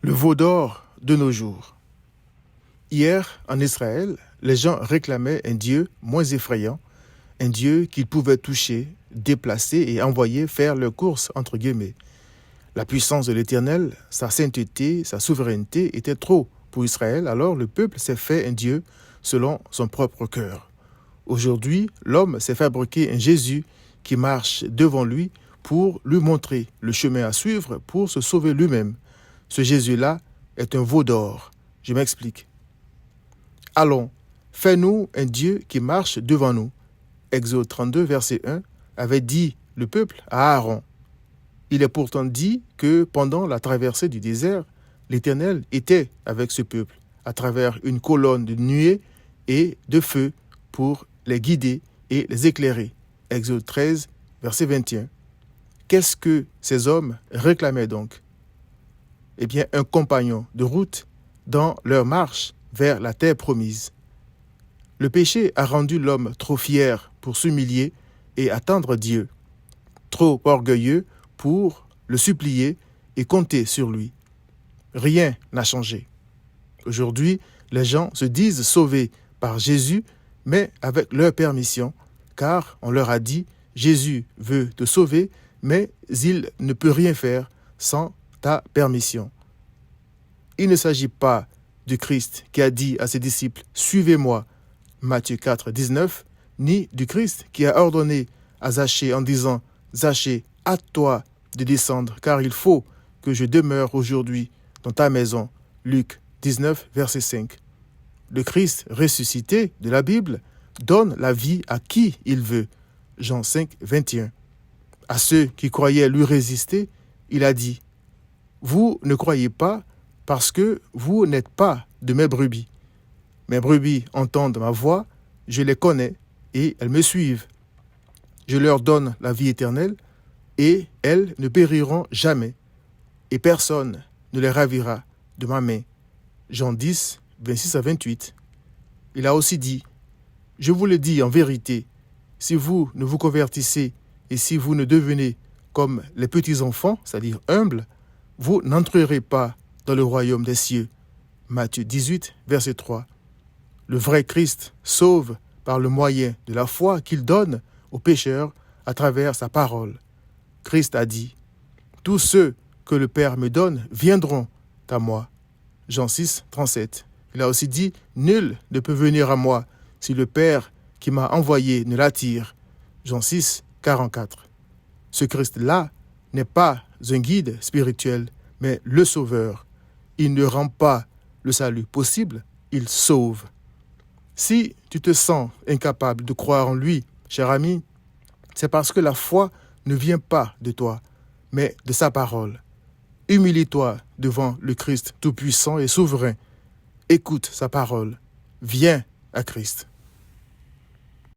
Le veau d'or de nos jours. Hier, en Israël, les gens réclamaient un Dieu moins effrayant, un Dieu qu'ils pouvaient toucher, déplacer et envoyer faire leurs courses, entre guillemets. La puissance de l'Éternel, sa sainteté, sa souveraineté étaient trop pour Israël, alors le peuple s'est fait un Dieu selon son propre cœur. Aujourd'hui, l'homme s'est fabriqué un Jésus qui marche devant lui pour lui montrer le chemin à suivre pour se sauver lui-même. Ce Jésus-là est un veau d'or. Je m'explique. Allons, fais-nous un Dieu qui marche devant nous. Exode 32, verset 1, avait dit le peuple à Aaron. Il est pourtant dit que pendant la traversée du désert, l'Éternel était avec ce peuple à travers une colonne de nuée et de feu pour les guider et les éclairer. Exode 13, verset 21. Qu'est-ce que ces hommes réclamaient donc ? Eh bien, un compagnon de route dans leur marche vers la terre promise. Le péché a rendu l'homme trop fier pour s'humilier et attendre Dieu, trop orgueilleux pour le supplier et compter sur lui. Rien n'a changé. Aujourd'hui, les gens se disent sauvés par Jésus, mais avec leur permission, car on leur a dit « Jésus veut te sauver, mais il ne peut rien faire sans ta permission. » Il ne s'agit pas du Christ qui a dit à ses disciples « Suivez-moi » Matthieu 4, 19, ni du Christ qui a ordonné à Zachée en disant « Zachée, hâte-toi de descendre, car il faut que je demeure aujourd'hui dans ta maison. » Luc 19, verset 5. Le Christ ressuscité de la Bible donne la vie à qui il veut. Jean 5, 21. À ceux qui croyaient lui résister, il a dit « Vous ne croyez pas parce que vous n'êtes pas de mes brebis. Mes brebis entendent ma voix, je les connais et elles me suivent. Je leur donne la vie éternelle et elles ne périront jamais et personne ne les ravira de ma main. » Jean 10, 26 à 28. Il a aussi dit « Je vous le dis en vérité, si vous ne vous convertissez et si vous ne devenez comme les petits-enfants, c'est-à-dire humbles, vous n'entrerez pas dans le royaume des cieux. » Matthieu 18, verset 3. Le vrai Christ sauve par le moyen de la foi qu'il donne aux pécheurs à travers sa parole. Christ a dit « Tous ceux que le Père me donne viendront à moi. » Jean 6, 37. Il a aussi dit « Nul ne peut venir à moi si le Père qui m'a envoyé ne l'attire. » Jean 6, 44. Ce Christ-là n'est pas un guide spirituel, mais le Sauveur. Il ne rend pas le salut possible, il sauve. Si tu te sens incapable de croire en lui, cher ami, c'est parce que la foi ne vient pas de toi, mais de sa parole. Humilie-toi devant le Christ tout-puissant et souverain. Écoute sa parole. Viens à Christ.